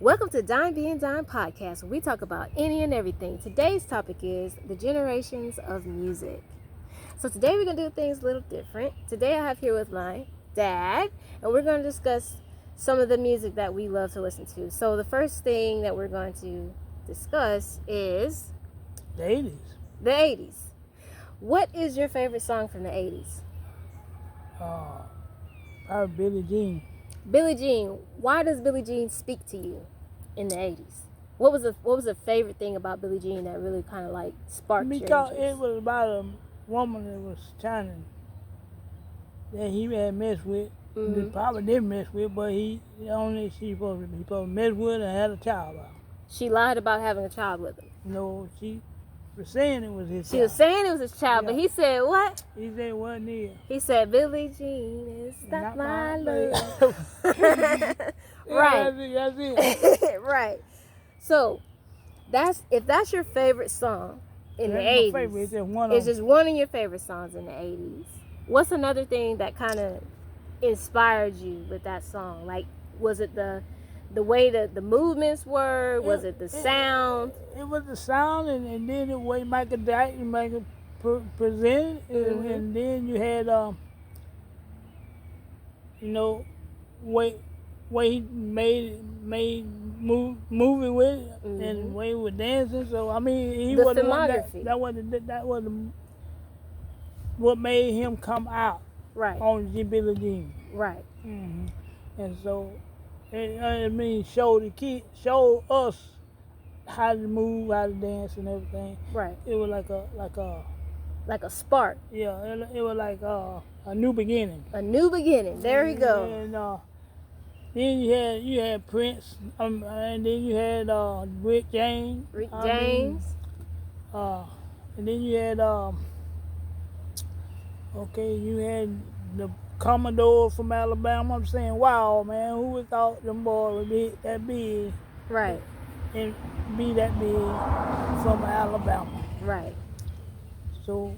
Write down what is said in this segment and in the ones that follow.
Welcome to Dime Being Dime Podcast, where we talk about any and everything. Today's topic is the generations of music. So today we're going to do things a little different. Today I have here with my dad, and we're going to discuss some of the music that we love to listen to. So the first thing that we're going to discuss is the 80s. The 80s. What is your favorite song from the 80s? Probably Billie Jean. Billie Jean. Why does Billie Jean speak to you in the 80s? What was the favorite thing about Billie Jean that really kind of like sparked your Because interest? it was about a woman that was trying that he had messed with. Mm-hmm. He probably didn't mess with, but she supposed to mess with and had a child about. She lied about having a child with him. No, she was saying it was his She child. was saying it was his child, but he said what? He said it wasn't his. He said, Billie Jean is not my love. Right. That's it. Right. So, if that's your favorite song in the 80s, favorite. it's just one of your favorite songs in the 80s. What's another thing that kind of inspired you with that song? Like, was it the way that the movements were? Was it the sound? It was the sound, and then the way Michael Jackson presented, Mm-hmm. and then you had way he made movie with it, Mm-hmm. and the way he was dancing. So I mean, he The was the one filmography. that was what made him come out Right. on Billie Jean. Right. Mm-hmm. And so, show us how to move, how to dance, and everything. Right. It was like a spark. yeah, it was like a new beginning. A new beginning. There we go. And then you had Prince, and then you had Rick James. James. And then you had you had the Commodores from Alabama. I'm saying, wow, man, who would thought them boys would be that big? Right. And be that big from Alabama. Right. So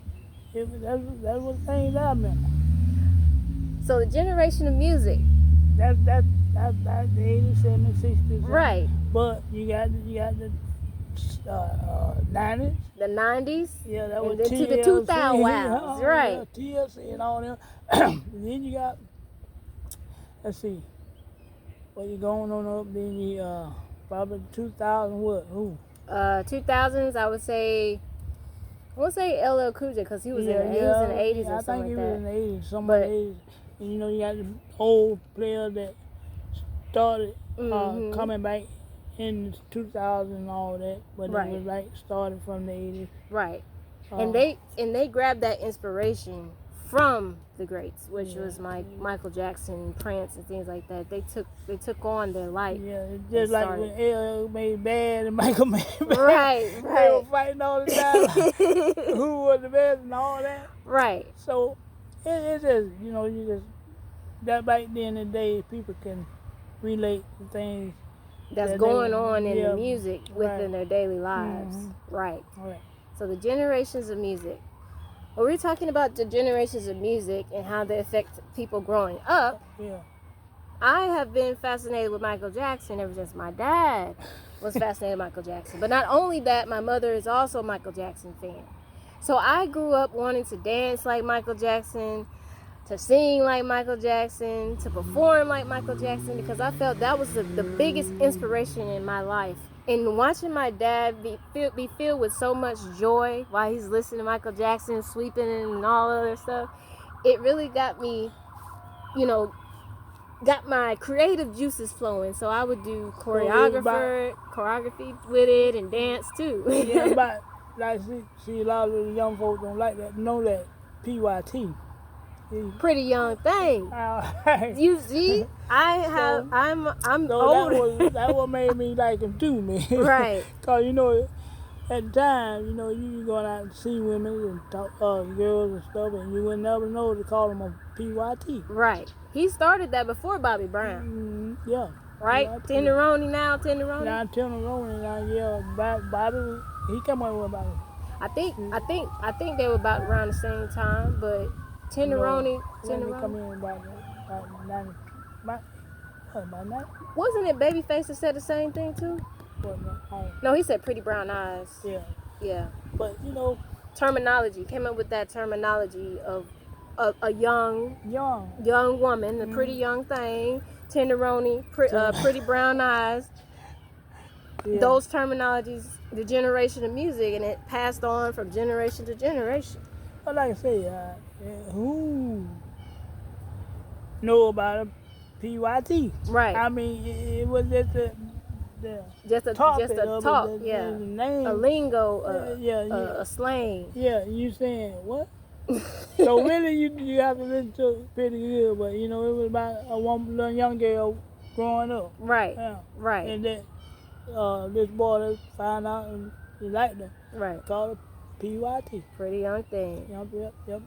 that was the thing that I remember. So the generation of music. That's the 80s, 70s, 60s. Right. But you got the 90s. The 90s. Yeah, that And was then to the TLC. 2000 wows. Right. Yeah, TLC and all them. And then you got, let's see, what you going on up, then you, probably 2000 what, who? 2000s, I would say LL Cool J, because he was in the 80s I or something think he like was in that. the 80s, some But- of the 80s. And you got the old players that started Mhm. coming back in 2000 and all that, but Right. it was like started from the 80s. Right. And they grabbed that inspiration from the greats, which was Michael Jackson, Prince, and things like that. They took on their light. Yeah, it's just like started. when LL made bad and Michael made bad. Right, They were right. fighting all the time. Who was the best and all that. Right. So it's just, you just, that back then in the day, people can relate to things. That's that going they- on in yeah, the music within right. their daily lives. Mhm. Right. Right. So the generations of music. Well, we're talking about the generations of music and how they affect people growing up. Yeah. I have been fascinated with Michael Jackson ever since my dad was fascinated with Michael Jackson. But not only that, my mother is also a Michael Jackson fan. So I grew up wanting to dance like Michael Jackson, to sing like Michael Jackson, to perform like Michael Jackson, because I felt that was the biggest inspiration in my life. And watching my dad be filled with so much joy while he's listening to Michael Jackson, sweeping and all other stuff, it really got me, got my creative juices flowing. So I would do choreography with it and dance too. Yeah, but like see a lot of the young folks don't like that. Know that P.Y.T. Pretty young thing. You see, I'm So older. that what made me like him too, man. Right. Cause at the time, you going out and see women and talk girls and stuff, and you would never know to call them a P.Y.T. Right. He started that before Bobby Brown. Yeah. Right? P.Y.T. Tenderoni now, Tenderoni. Now Tenderoni, Bobby, he come up with Bobby. I think they were about around the same time, but Tenderoni. Let me come in about What, about that? Wasn't it Babyface that said the same thing too? What, No, he said pretty brown eyes. yeah. Yeah. But, you know, Terminology. Came up with that terminology of a young woman, a pretty young thing, tenderoni, pretty brown eyes. yeah. Those terminologies, the generation of music, and it passed on from generation to generation. But like I say, who know about P.Y.T? Right. I mean, it was just the Just a topic just a of talk, it, yeah. the name. A lingo, yeah, a slang. Yeah, you saying what? So really, you have to listen to it pretty good. But you know, it was about a little young girl growing up. Right. Yeah. Right. And then this boy found out and he liked her. Right. Called her P.Y.T. Pretty young thing. Yep.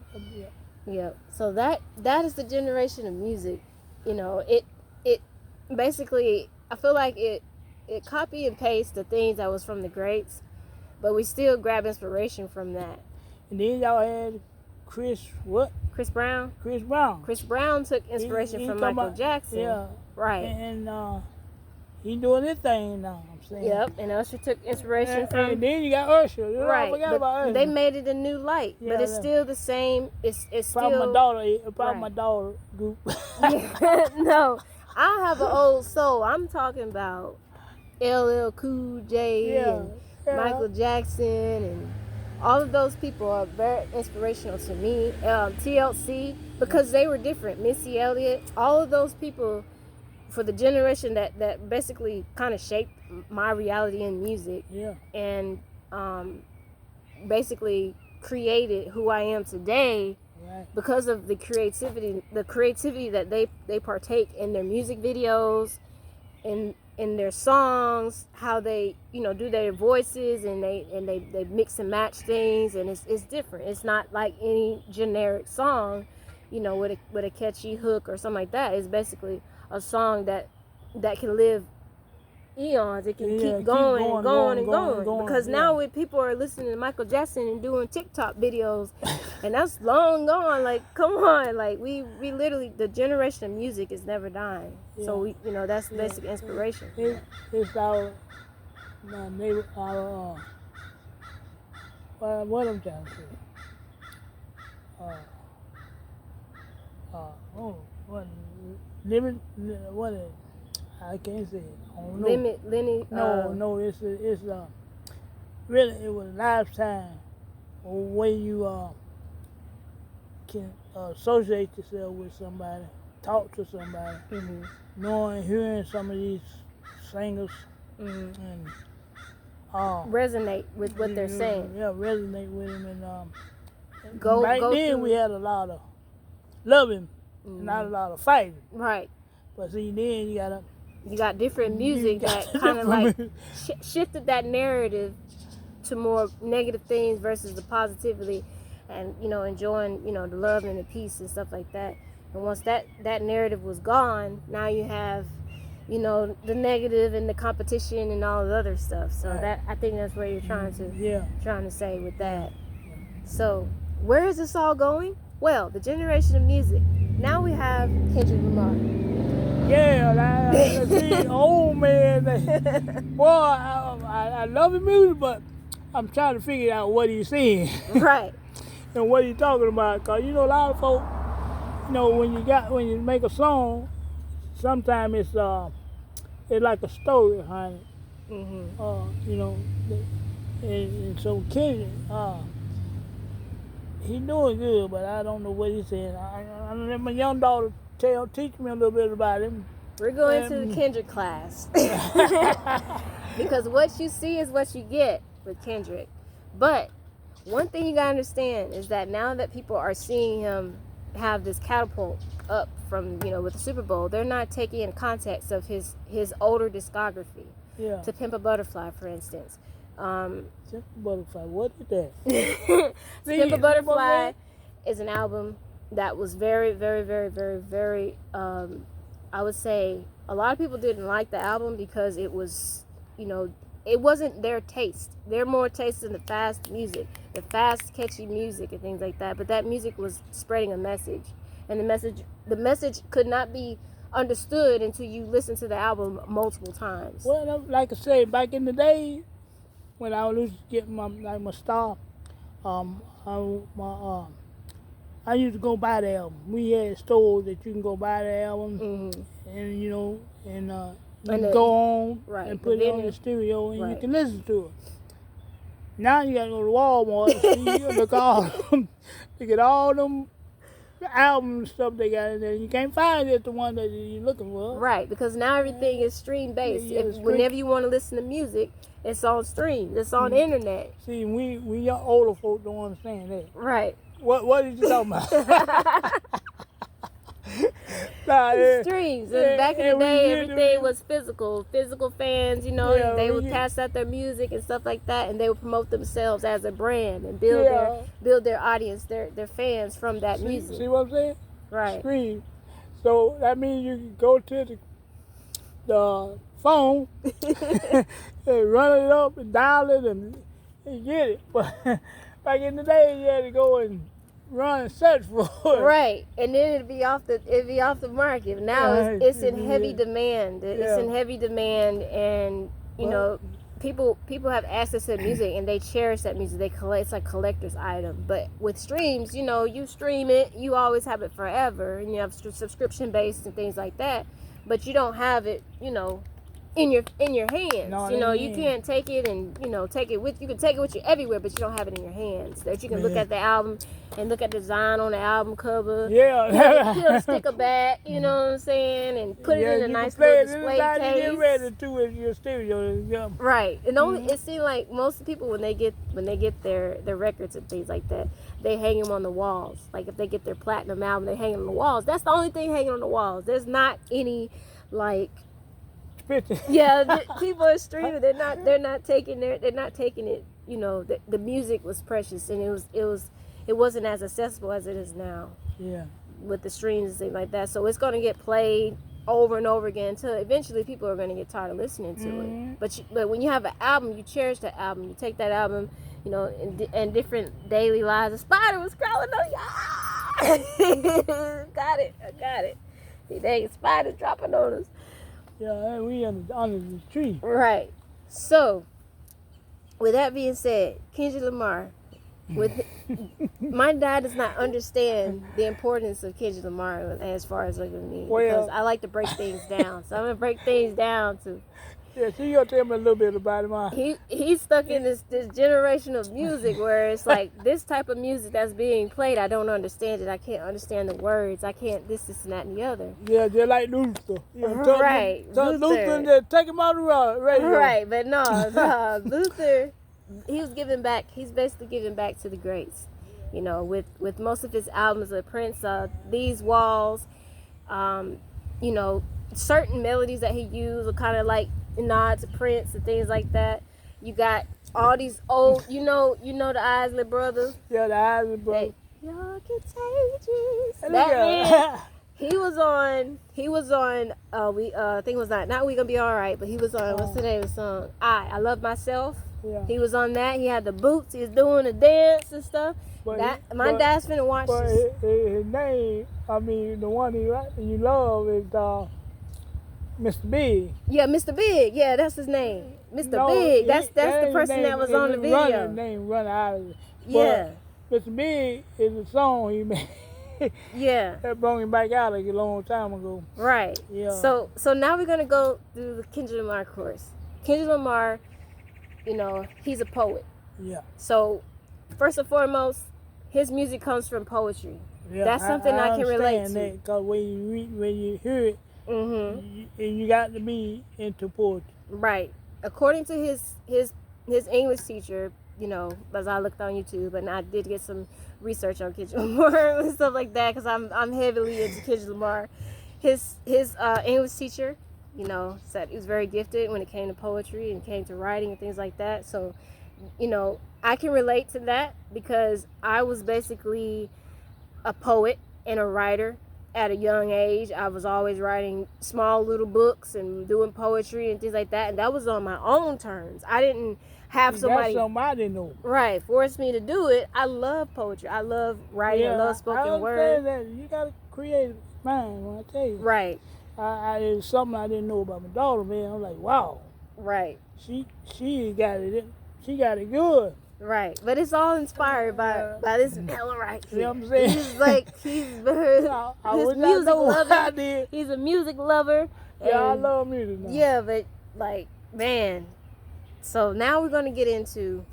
Yep. So that is the generation of music. You know, it basically, I feel like it copy and paste the things that was from the greats, but we still grab inspiration from that. And then y'all had Chris Brown. Chris Brown took inspiration from Michael Jackson. Yeah. Right. And he doing his thing now, I'm saying. Yep. And Usher took inspiration from. And then you got Usher. Right. I forgot about Usher. They made it a new light, but it's still the same. It's probably still. my daughter group. Yeah, no, I have an old soul. I'm talking about LL Cool J and Michael Jackson, and all of those people are very inspirational to me. TLC, because they were different. Missy Elliott, all of those people for the generation that basically kind of shaped my reality in music. Yeah. And basically created who I am today. Right. Because of the creativity that they partake in their music videos, in their songs, how they do their voices, and they mix and match things, and it's different. It's not like any generic song, with a catchy hook or something like that. It's basically a song that can live eons. It can keep going and going. Because now when people are listening to Michael Jackson and doing TikTok videos, and that's long gone. Like, come on, like we literally, the generation of music is never dying. Yeah. So that's basic inspiration. It's our neighbor, what I'm trying to say. What is it? I can't say it. I don't know. Lenny. No. It's really, it was a lifetime way you can associate yourself with somebody, talk to somebody, hearing some of these singers, and resonate with what they're saying. Yeah, resonate with them, and back then we had a lot of loving, not a lot of fighting. Right. But see, then you got different music that kind of like shifted that narrative to more negative things versus the positivity, and enjoying the love and the peace and stuff like that. And once that narrative was gone, now you have the negative and the competition and all the other stuff. So that, I think that's where you're trying to say with that. So where is this all going? Well, the generation of music. Now we have Kendrick Lamar. Yeah, see, old man. Boy, I love his music, but I'm trying to figure out what he's saying. Right. And what he's talking about. Because, a lot of folks, when you make a song, sometimes it's like a story behind it. And so Kendrick, he doing good, but I don't know what he's saying. I let my young daughter teach me a little bit about him. We're going to the Kendrick class. Because what you see is what you get with Kendrick. But one thing you gotta understand is that now that people are seeing him have this catapult up from, with the Super Bowl, they're not taking in context of his older discography. Yeah. To Pimp a Butterfly, for instance. Pimp a Butterfly, what is that? Pimp a Butterfly is an album that was very, very, very, very, very, I would say a lot of people didn't like the album because it was, it wasn't their taste. They're more taste in the fast music, the fast, catchy music and things like that. But that music was spreading a message. And the message could not be understood until you listen to the album multiple times. Well, like I say, back in the day, when I was getting my start, I used to go buy the album. We had stores that you can go buy the album, and you know, and you can go on and put it on the stereo, and you can listen to it. Now you gotta go to Walmart and see, look at all them albums and stuff they got in there. You can't find it, the one that you're looking for. Right, because now everything is stream based. Whenever you want to listen to music, it's on stream. It's on the internet. See, we young older folk don't understand that. Right. What did you talking about? Streams. And back in the day, everything was physical. Physical fans, you know, they would cast out their music and stuff like that, and they would promote themselves as a brand and build their audience, their fans from that music. See what I'm saying? Right. Stream. So that means you can go to the phone and run it up and dial it and get it. But back in the day, you had to go and run and search for it. Right, and then it'd be off the market. Now it's in heavy demand. It's in heavy demand, and you know, people have access to music and they cherish that music. They collect. It's like collector's item. But with streams, you know, you stream it, you always have it forever, and you have subscription based and things like that. But you don't have it, you know, in your hands. No, you know, you can't take it and, you know, take it with you. Can take it with you everywhere, but you don't have it in your hands. That you can look at the album and look at the design on the album cover. Yeah. Peel the sticker back, you know what I'm saying, and put it in a nice little display case. You get ready to with your stereo. Right. And only it seems like most people when they get their records and things like that, they hang them on the walls. Like if they get their platinum album, they hang them on the walls. That's the only thing hanging on the walls. There's not any like people are streaming. They're not taking it. You know, the music was precious, and it wasn't as accessible as it is now. Yeah. With the streams and things like that, so it's gonna get played over and over again until eventually people are gonna get tired of listening to it. But when you have an album, you cherish that album. You take that album, you know, in different daily lives. A spider was crawling on you. Got it. See, dang spiders dropping on us. Yeah, we under the tree. Right. So, with that being said, Kendrick Lamar, my dad does not understand the importance of Kendrick Lamar as far as like with me, because I like to break things down. So I'm gonna break things down too. Yeah, so you gonna tell me a little bit about him? He's stuck in this generation of music where it's like this type of music that's being played. I don't understand it. I can't understand the words. I can't this and that and the other. Yeah, just like Luther. Right, Luther and just take him out of the radio. Right, but no, Luther. He was giving back. He's basically giving back to the greats. You know, with most of his albums of Prince, These Walls, you know, certain melodies that he used are kind of like nod to Prince and things like that. You got all these old, you know the Isley Brothers. Yeah, the Isley Brothers. You're contagious. That man, he was on. I think it was not We Gonna Be Alright, but he was on. What's the name of the song? I Love Myself. Yeah. He was on that. He had the boots. He was doing the dance and stuff. My dad's finna watch this. His name, I mean, the one you love is Mr. Big. Yeah, Mr. Big. Yeah, that's his name. Mr. Big. That's the person that was on the video. Run out of it. Yeah. But Mr. Big is a song he made. Yeah. That brought him back out like a long time ago. Right. Yeah. So now we're gonna go through the Kendrick Lamar course. Kendrick Lamar, you know, he's a poet. Yeah. So first and foremost, his music comes from poetry. Yeah, that's something I can relate to. Because when you hear it, you got to be into poetry. Right. According to his English teacher, you know, as I looked on YouTube, and I did get some research on Kendrick Lamar and stuff like that, because I'm heavily into Kendrick Lamar. His English teacher, you know, said he was very gifted when it came to poetry and came to writing and things like that. So, you know, I can relate to that because I was basically a poet and a writer at a young age. I was always writing small little books and doing poetry and things like that, and that was on my own terms. I didn't have somebody know. Right, force me to do it. I love poetry. I love writing. I love spoken word. That. You got a creative mind, when I tell you. Right. It's something I didn't know about my daughter, man. I'm like, wow, Right. she got it. She got it good. Right. But it's all inspired by this fella right You know here. what I'm saying? He's like he's very I his would not music know what I lover. did. He's a music lover. Yeah, I and- love music now. Yeah, but like, man. So now we're gonna get into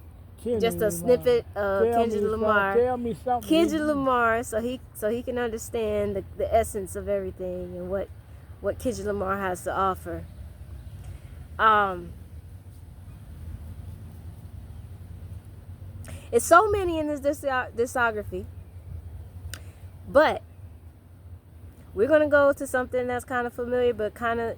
just a snippet of Kendrick Lamar. Tell me something. Kendrick Lamar, so he can understand the essence of everything and what Kendrick Lamar has to offer. It's so many in this discography, but we're gonna go to something that's kind of familiar, but kind of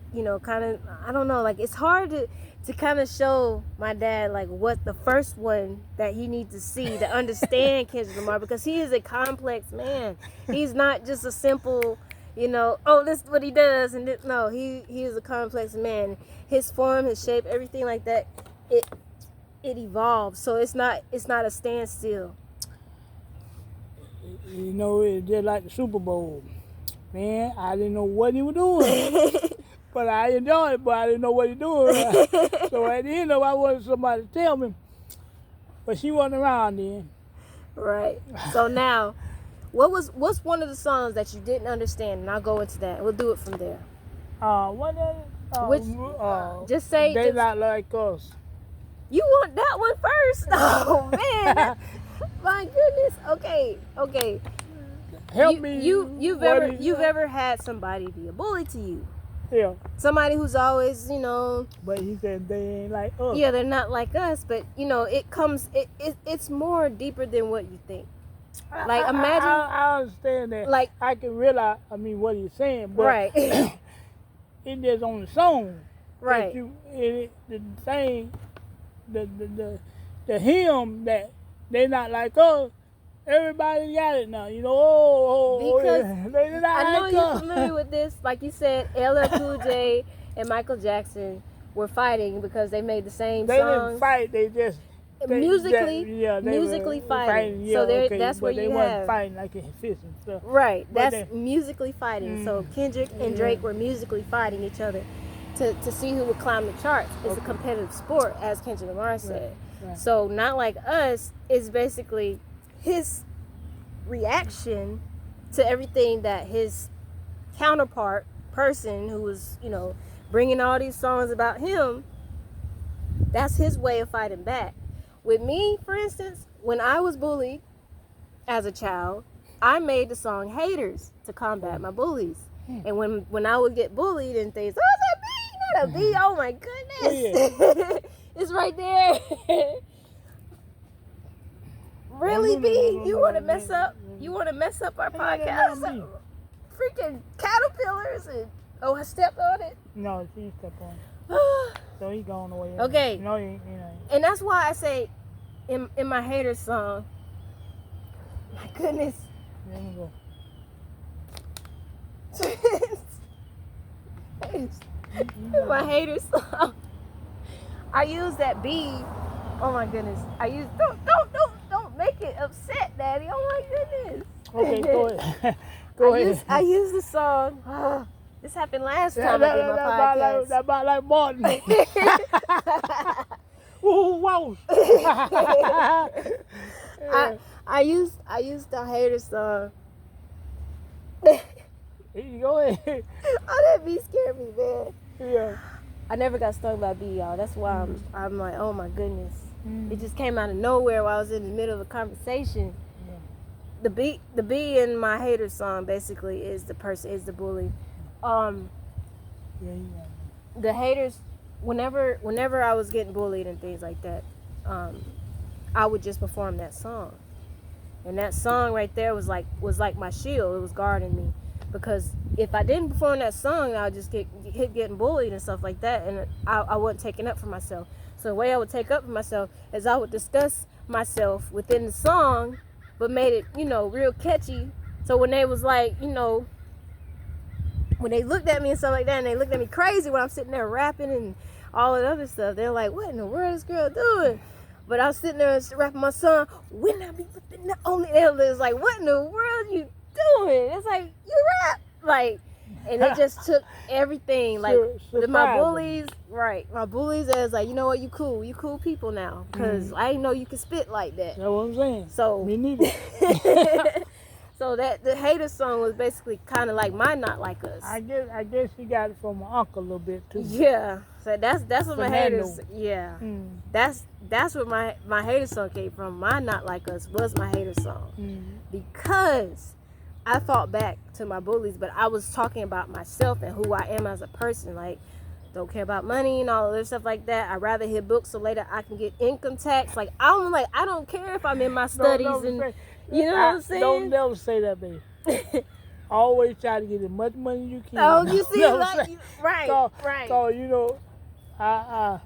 I don't know. Like, it's hard to kind of show my dad like what the first one that he needs to see to understand Kendrick Lamar, because he is a complex man. He's not just a simple, oh, this is what he does, and this, no, he is a complex man. His form, his shape, everything like that, it evolves. So it's not a standstill. It's just like the Super Bowl. Man, I didn't know what he was doing. But I enjoyed it, but I didn't know what he doing. So at the end of it, I wanted somebody to tell me. But she wasn't around then. Right. So now, what's one of the songs that you didn't understand? And I'll go into that. We'll do it from there. What is it? Just say They not like us. You want that one first? Oh man. My goodness. Okay. Help me. You've ever had somebody be a bully to you? Yeah. Somebody who's always, But he said they ain't like us. Yeah, they're not like us, but it's more deeper than what you think. Like, imagine I understand that. like I can realize what he's saying, but right. it's just on the song. Right. The thing, the hymn that they not like us. Everybody got it now, Because yeah. They not I know like you're us. familiar with this. Like you said, LL Cool J and Michael Jackson were fighting because they made the same They songs. didn't fight. They just musically fighting. Yeah, so okay, that's where but you they have wasn't fighting like in fists and stuff. right. But That's musically fighting. So Kendrick and Yeah. Drake were musically fighting each other to see who would climb the charts. It's a competitive sport, as Kendrick Lamar said. Right. So not like us is basically his reaction to everything that his counterpart person who was bringing all these songs about him, that's his way of fighting back. With me, for instance, when I was bullied as a child, I made the song Haters to combat my bullies. And when I would get bullied and things, oh, is that B? Not a B. Oh my goodness. It's right there. Really, B? You want to mess up? You want to mess up our podcast? Freaking caterpillars and I stepped on it. No, she stepped on it. So he going away. Okay. No, he ain't. And that's why I say in my Haters song, my goodness. Let me go. In my Haters song, I use that B. Oh my goodness. I use don't make it upset, Daddy. Oh my goodness. Okay, go ahead. Go ahead. I use the song. This happened last time I did my podcast. That about like Martin. Ooh, wow. I used the Haters song. Go ahead. Oh, that B scared me, man. Yeah. I never got stung by B, y'all. That's why I'm like, oh my goodness. It just came out of nowhere while I was in the middle of a conversation. Yeah. The B in my Haters song basically is the bully. The haters, whenever I was getting bullied and things like that, I would just perform that song. And that song right there was like my shield. It was guarding me. Because if I didn't perform that song, I would just get getting bullied and stuff like that, and I wasn't taking up for myself. So the way I would take up for myself is I would discuss myself within the song, but made it, real catchy. So when they was like, when they looked at me and stuff like that, and they looked at me crazy when I'm sitting there rapping and all that other stuff, they're like, what in the world is this girl doing? But I was sitting there rapping my song, when I be flipping the only, it was like, what in the world you doing? It's like, you rap. Like, And it just took everything. Like my Surprising. bullies, right? My bullies as like, you know what, you cool people now. Because I didn't know you could spit like that. That's what I'm saying. So Me neither. so that the hater song was basically kind of like my Not Like Us. I guess he got it from my uncle a little bit too. Yeah. So that's what my Fernando. haters. Yeah. Mm. That's where my hater song came from. My Not Like Us was my hater song. Mm. Because I fought back to my bullies, but I was talking about myself and who I am as a person. Like, don't care about money and all of this stuff like that. I'd rather hit books so later I can get income tax. Like, I don't care if I'm in my studies and you know what I'm saying? Don't never say that, baby. Always try to get as much money as you can. Oh, you see, Never like, say- right, right. So, you know, I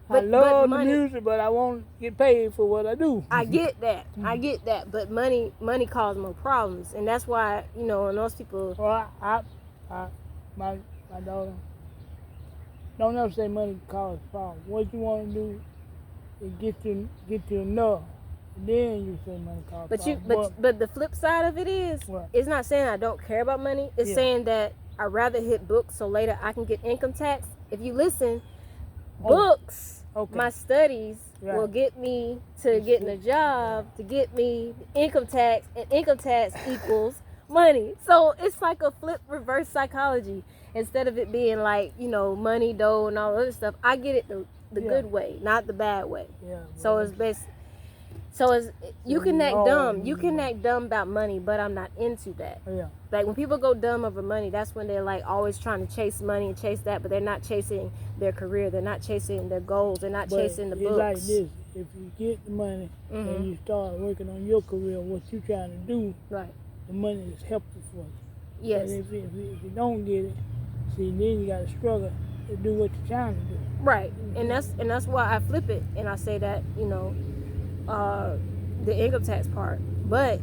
But love the money- music, but I won't get paid for what I do. I get that. I get that. But money causes more problems. And that's why, you know, and those people... Well, my daughter, don't ever say money causes problems. What you want to do is get you enough. Then you say money causes problems. But the flip side of it is, What? it's not saying I don't care about money. It's Yeah. saying that I'd rather hit books so later I can get income tax. If you listen, Oh, books, okay. my studies Right. will get me to getting a job, to get me income tax, and income tax equals money. So it's like a flip reverse psychology. Instead of it being like, you know, money, dough, and all other stuff, I get it the Yeah. good way, not the bad way. Yeah, So it's based. So it's you can act Oh, dumb. You can yeah. act dumb about money, but I'm not into that. Yeah. Like when people go dumb over money, that's when they're like always trying to chase money and chase that, but they're not chasing their career. They're not chasing their goals. They're not But chasing the it's books. like this. If you get the money Mhm. and you start working on your career, what you trying to do, Right. the money is helpful for you. Yes. But if you don't get it, see, then you got to struggle to do what you're trying to do. Right. And that's why I flip it and I say that, you know, the income tax part. But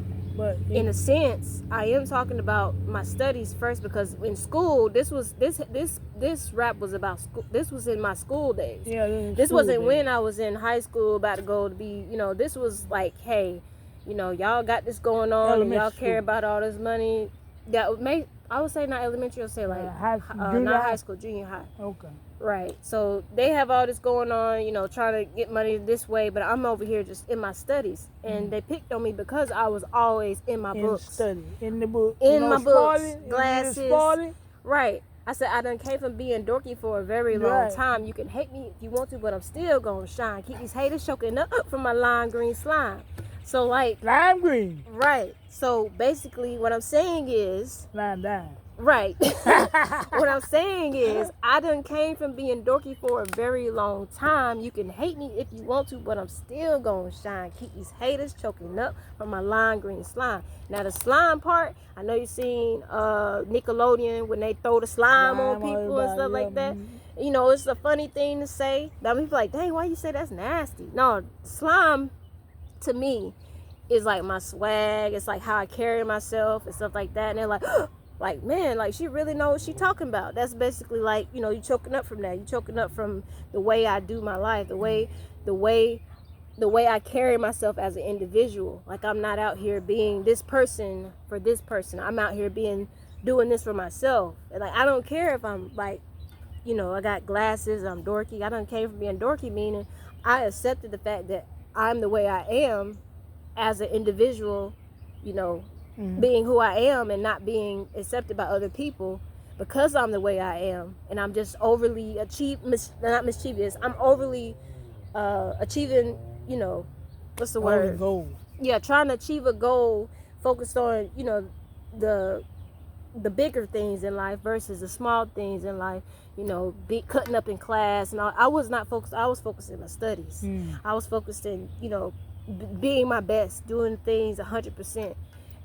in a sense, I am talking about my studies first, because in school, this rap was about school. This was in my school days. Yeah, This wasn't when I was in high school about to go to be, you know, this was like, hey, you know, y'all got this going on and y'all Elementary care school. about all this money. That may, I would say not elementary, I would say like junior not high? high school, junior high. Okay. Right. So they have all this going on, you know, trying to get money this way, but I'm over here just in my studies. And they picked on me because I was always in my books. Study. In the book. In my books, sporty, glasses. sporty. Right. I said I done came from being dorky for a very long Right. time. You can hate me if you want to, but I'm still gonna shine. Keep these haters choking up from my lime green slime. So like, Lime green. right. So basically what I'm saying is, Lime down. right. What I'm saying is, I done came from being dorky for a very long time. You can hate me if you want to, but I'm still gonna shine. Keep these haters choking up from my lime green slime. Now the slime part, I know you seen Nickelodeon when they throw the slime on people and stuff like that. You know, it's a funny thing to say. Now people like, dang, why you say that's nasty? No, slime to me is like my swag. It's like how I carry myself and stuff like that. And they're like, like, man, like she really knows what she talking about. That's basically like, you know, you choking up from that. You choking up from the way I do my life, the way I carry myself as an individual. Like I'm not out here being this person for this person. I'm out here doing this for myself. And like I don't care if I'm like, you know, I got glasses, I'm dorky. I don't care for being dorky, meaning I accepted the fact that I'm the way I am as an individual, you know, being who I am and not being accepted by other people because I'm the way I am. And I'm just overly not mischievous. I'm overly achieving, you know, what's the word? Goal. Yeah, trying to achieve a goal focused on, you know, the bigger things in life versus the small things in life. You know, cutting up in class and all. I was not focused. I was focused in my studies. I was focused in, you know, being my best, doing things 100%.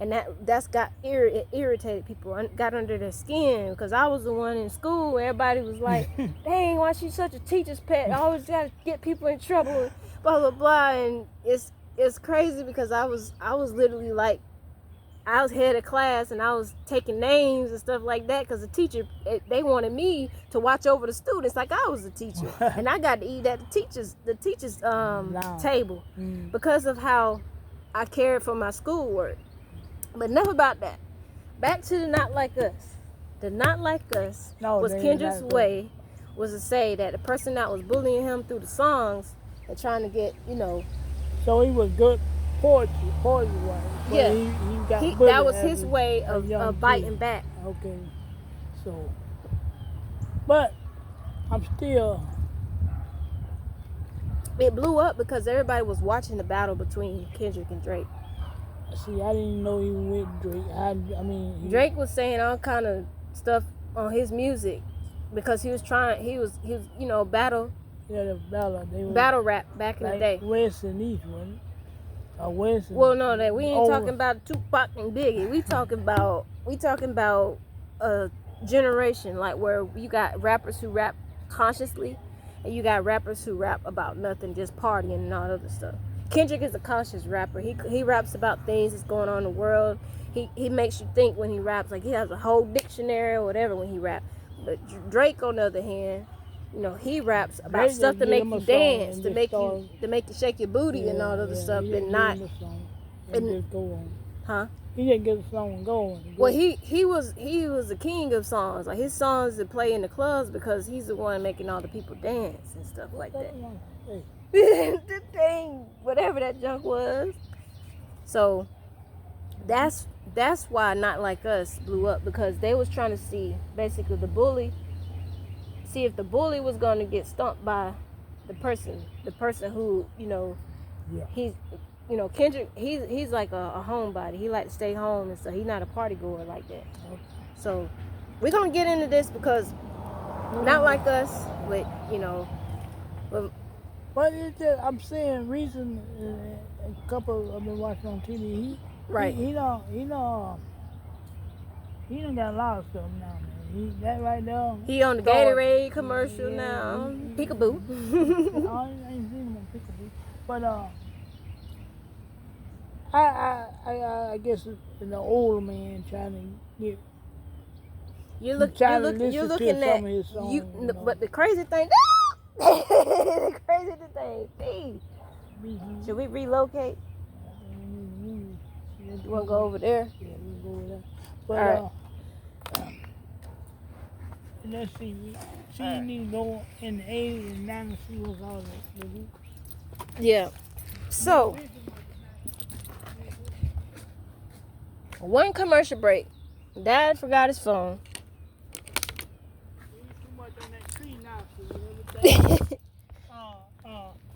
And that's got irritated people, got under their skin, because I was the one in school where everybody was like, dang, why she such a teacher's pet? I always got to get people in trouble, and blah, blah, blah. And it's crazy because I was literally like, I was head of class and I was taking names and stuff like that because the teacher, they wanted me to watch over the students like I was the teacher. And I got to eat at the teacher's table because of how I cared for my schoolwork. But enough about that. Back to the Not Like Us. The Not Like Us No, was they Kendrick's not way, was to say that the person that was bullying him through the songs and trying to get, So he was good poetry wise. But Yeah. he got bullied that was as his a- way a young of biting kid. back. Okay. So, but I'm still. It blew up because everybody was watching the battle between Kendrick and Drake. See, I didn't know he was with Drake. I mean, Drake was saying all kind of stuff on his music because he was battle. Yeah, the battle. They were Battle rap back in the day. West and East, wasn't it? West and Well, no, that we ain't over. talking about Tupac and Biggie. We talking about a generation like where you got rappers who rap consciously, and you got rappers who rap about nothing, just partying and all other stuff. Kendrick is a conscious rapper. He raps about things that's going on in the world. He makes you think when he raps. Like he has a whole dictionary or whatever when he raps. But Drake, on the other hand, he raps about Drake stuff to just make give him you a song dance, and to just make start- you shake your booty and all other stuff, he just and give not, him a song and and- just go on. huh? He didn't get the song going. Well, he was the king of songs. Like his songs that play in the clubs because he's the one making all the people dance and stuff like that. Hey, The thing, whatever that junk was. So that's why Not Like Us blew up, because they was trying to see basically the bully, see if the bully was going to get stumped by the person who yeah. he's Kendrick, he's like a homebody. He like to stay home and stuff. He's not a party goer like that. Okay. So we're gonna get into this because Not Like Us, but But it's just, I'm saying recent, a couple I've been watching on TV. right. He done got a lot of stuff now, man. That right there. He on the Gatorade commercial now. Peekaboo. I ain't seen him on Peekaboo, but I guess an old man trying to get. You're looking looking some of his at songs, you, you know. but the crazy thing, the crazy thing. Should we relocate? You wanna go over there? Yeah, we'll go with that. But All let's see. You need to go in the 80s and 90s and see what's all that. Yeah. So, one commercial break. Dad forgot his phone. Too much on that tree now, so everything.